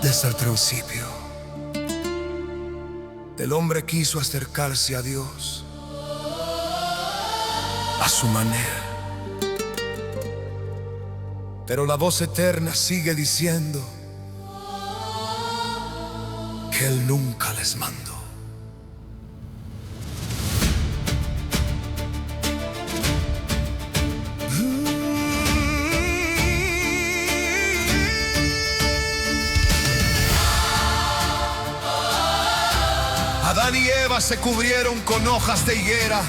Desde el principio, el hombre quiso acercarse a Dios a su manera, pero la voz eterna sigue diciendo que Él nunca les mandó. Adán y Eva se cubrieron con hojas de higuera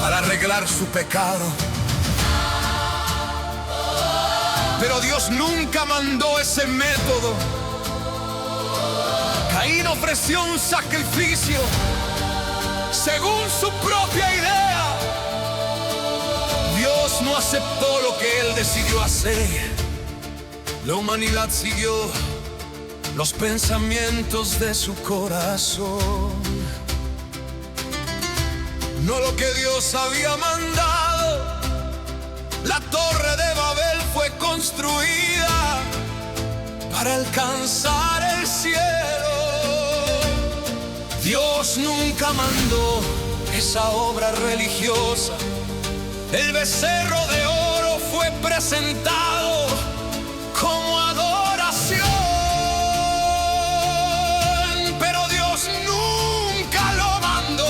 para arreglar su pecado, pero Dios nunca mandó ese método. Caín ofreció un sacrificio según su propia idea. Dios no aceptó lo que él decidió hacer. La humanidad siguió los pensamientos de su corazón, no lo que Dios había mandado. La torre de Babel fue construida para alcanzar el cielo. Dios nunca mandó esa obra religiosa. El becerro de oro fue presentado como adoración, pero Dios nunca lo mandó.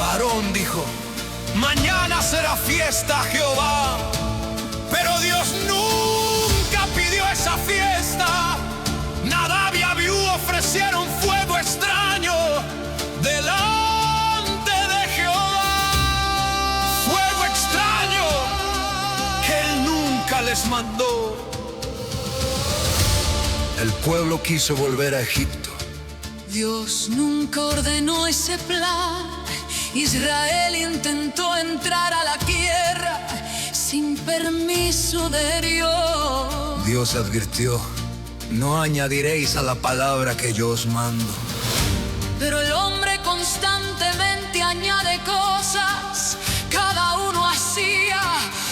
Aarón dijo: mañana será fiesta a Jehová, pero Dios nunca pidió esa fiesta. Nadab y Abiú ofrecieron fuego extraño delante de Jehová, fuego extraño que Él nunca les mandó. El pueblo quiso volver a Egipto. Dios nunca ordenó ese plan. Israel intentó entrar a la tierra sin permiso de Dios. Dios advirtió: no añadiréis a la palabra que yo os mando. Pero el hombre constantemente añade cosas. Cada uno hacía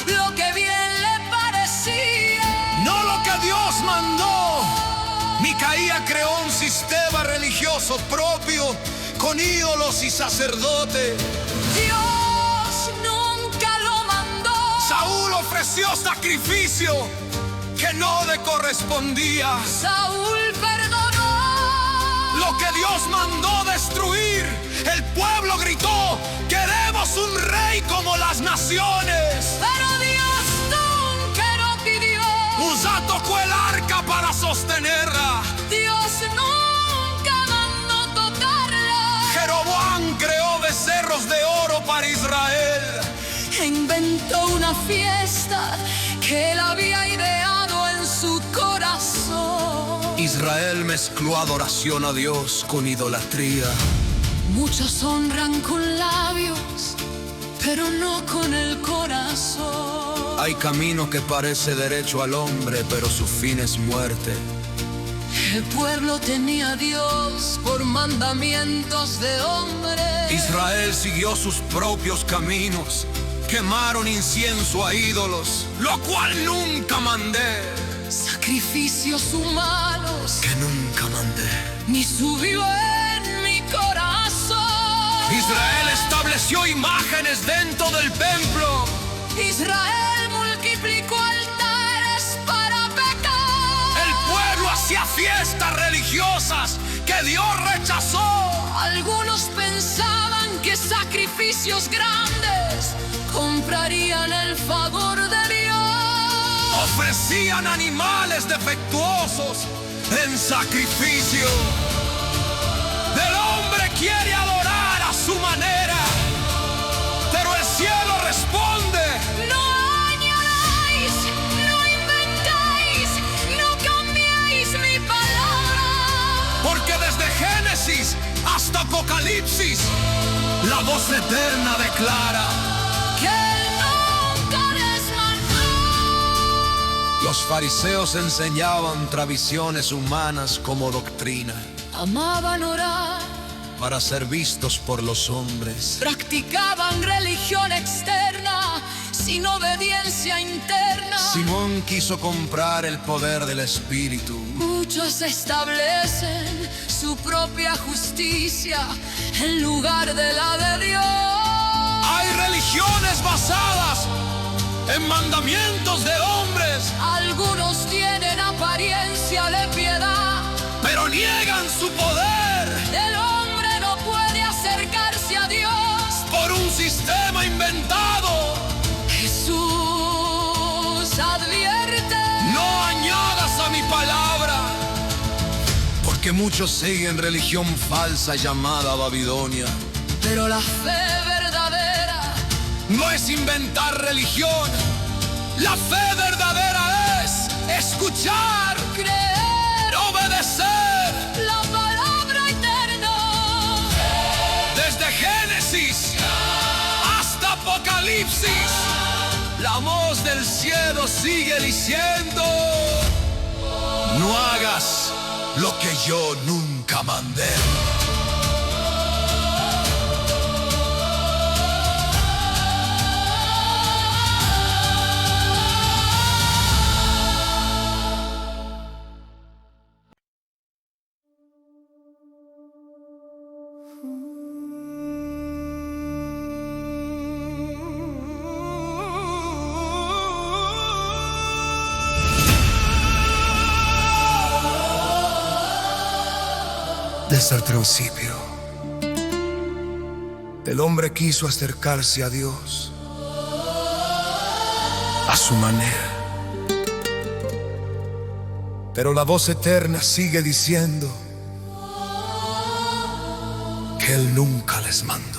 lo que bien le parecía. No lo que Dios mandó. Micaía creó un sistema religioso propio con ídolos y sacerdotes. Dios nunca lo mandó. Saúl ofreció sacrificio que no le correspondía. Saúl perdonó lo que Dios mandó destruir. El pueblo gritó: queremos un rey como las naciones. Pero Dios nunca lo pidió. Uzá tocó el arca para sostenerla. Dios nunca mandó tocarla. Jeroboam creó becerros de oro para Israel. Inventó una fiesta que él había ideado en su corazón. Israel mezcló adoración a Dios con idolatría. Muchos honran con labios, pero no con el corazón. Hay camino que parece derecho al hombre, pero su fin es muerte. El pueblo tenía a Dios por mandamientos de hombre. Israel siguió sus propios caminos. Quemaron incienso a ídolos, lo cual nunca mandé. Sacrificios humanos que nunca mandé. Ni subió en mi corazón. Israel estableció imágenes dentro del templo. Israel multiplicó altares para pecar. El pueblo hacía fiestas religiosas que Dios rechazó. Algunos pensaban que sacrificios grandes comprarían el favor de Dios. Ofrecían animales defectuosos en sacrificio. El hombre quiere adorar a su manera, pero el cielo responde: no añadáis, no inventáis, no cambiéis mi palabra. Porque desde Génesis hasta Apocalipsis, la voz eterna declara que Él nunca les mandó. Los fariseos enseñaban tradiciones humanas como doctrina Amaban orar, para ser vistos por los hombres. practicaban religión externa sin obediencia interna. Simón quiso comprar el poder del Espíritu. Muchos establecen su propia justicia en lugar de la de Dios. Hay religiones basadas en mandamientos de hombres, Algunos tienen apariencia de piedad. pero niegan su poder El hombre no puede acercarse a Dios. por un sistema inventado. Jesús advierte. No añadas a mi palabra, porque muchos siguen religión falsa llamada Babilonia. Pero la fe verdadera No es inventar religión, la fe verdadera es escuchar, creer obedecer. la palabra eterna. Desde Génesis hasta Apocalipsis, la voz del cielo sigue diciendo: no hagas lo que yo nunca mandé. Desde el principio, el hombre quiso acercarse a Dios a su manera. Pero la voz eterna sigue diciendo que Él nunca les mandó.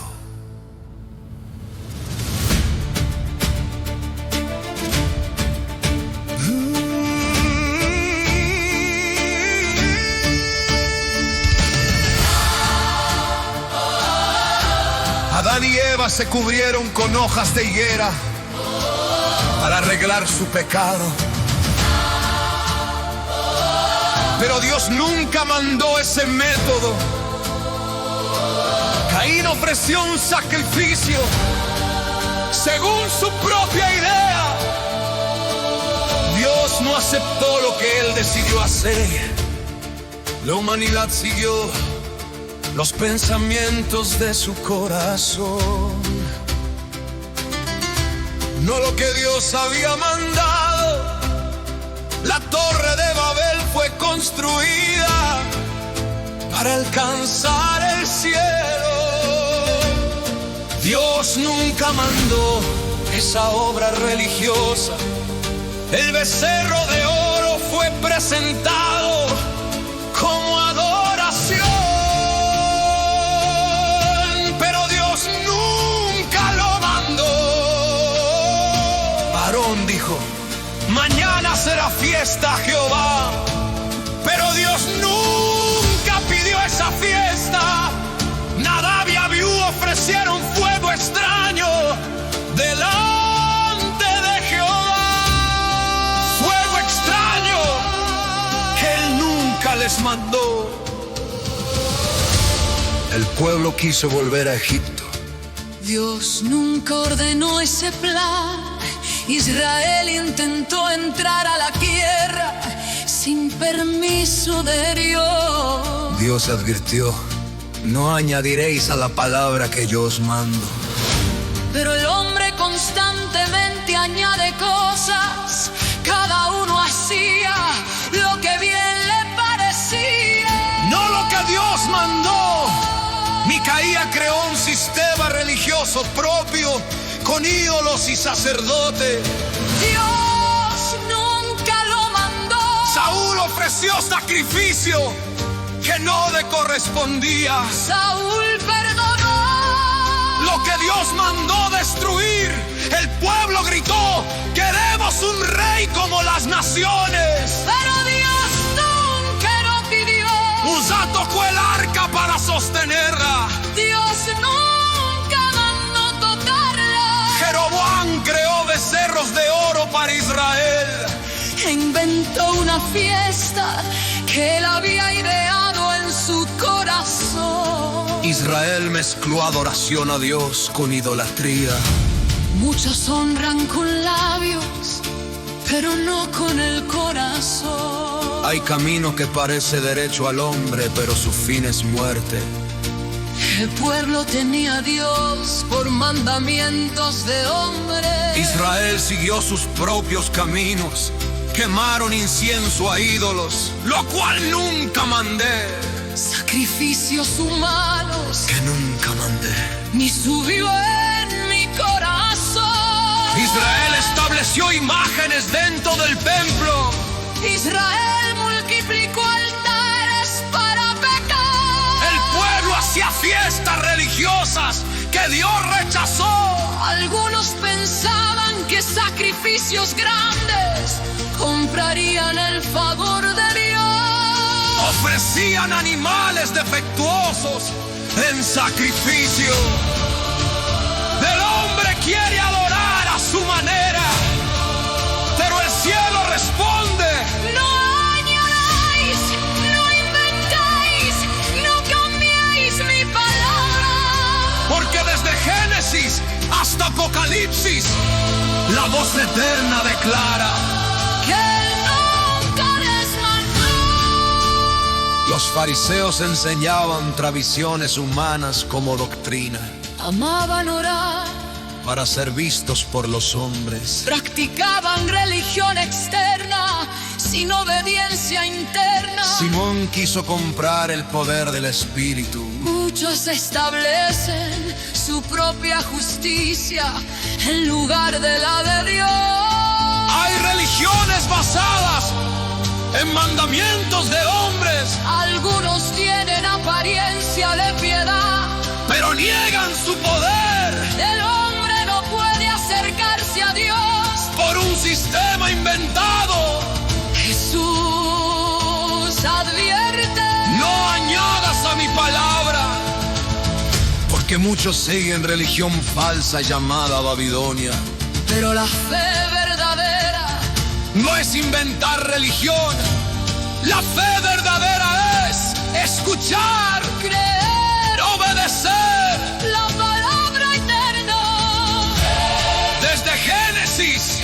Adán y Eva se cubrieron con hojas de higuera para arreglar su pecado. Pero Dios nunca mandó ese método. Caín ofreció un sacrificio según su propia idea. Dios no aceptó lo que Él decidió hacer. La humanidad siguió los pensamientos de su corazón, no lo que Dios había mandado. La torre de Babel fue construida para alcanzar el cielo. Dios nunca mandó esa obra religiosa. El becerro de oro fue presentado como adoración. Dijo: mañana será fiesta a Jehová. Pero Dios nunca pidió esa fiesta. Nadab y Abiú ofrecieron fuego extraño delante de Jehová. Fuego extraño que Él nunca les mandó. El pueblo quiso volver a Egipto. Dios nunca ordenó ese plan. Israel intentó entrar a la tierra sin permiso de Dios. Dios advirtió: no añadiréis a la palabra que yo os mando. Pero el hombre constantemente añade cosas. Cada uno hacía lo que bien le parecía. No lo que Dios mandó. Micaía creó un sistema religioso propio con ídolos y sacerdotes. Dios nunca lo mandó. Saúl ofreció sacrificio que no le correspondía. Saúl perdonó lo que Dios mandó destruir. El pueblo gritó: queremos un rey como las naciones. Pero Dios nunca lo pidió. Uzá tocó el arca para sostenerla. Dios nunca mandó tocarla. Jeroboam creó becerros de oro para Israel inventó una fiesta que él había ideado en su corazón. Israel mezcló adoración a Dios con idolatría. Muchos honran con labios, pero no con el corazón. Hay camino que parece derecho al hombre, pero su fin es muerte. El pueblo tenía a Dios por mandamientos de hombre. Israel siguió sus propios caminos, quemaron incienso a ídolos, lo cual nunca mandé. Sacrificios humanos Que nunca mandé. ni subió en mi corazón. Israel estableció imágenes dentro del templo. Israel multiplicó altares para pecar. El pueblo hacía fiestas religiosas que Dios rechazó. Algunos pensaban que sacrificios grandes comprarían el favor de Dios. Ofrecían animales defectuosos en sacrificio. El hombre quiere adorar a su manera, pero el cielo responde: No añadáis, no inventáis, no cambiéis mi palabra. porque desde Génesis hasta Apocalipsis la voz eterna declara: Que nunca desmantó. los fariseos enseñaban tradiciones humanas como doctrina Amaban orar, para ser vistos por los hombres. practicaban religión externa sin obediencia interna. Simón quiso comprar el poder del Espíritu. Muchos establecen su propia justicia en lugar de la de Dios. Hay religiones basadas en mandamientos de hombres, Algunos tienen apariencia de piedad. pero niegan su poder El hombre no puede acercarse a Dios. por un sistema inventado. Jesús advierte. No añadas a mi palabra, porque muchos siguen religión falsa llamada Babilonia. Pero la fe verdadera No es inventar religión, la fe verdadera es escuchar, creer obedecer. la palabra eterna. Desde Génesis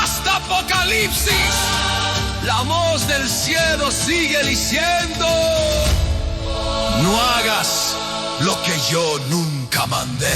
hasta Apocalipsis, la voz del cielo sigue diciendo: no hagas lo que yo nunca mandé.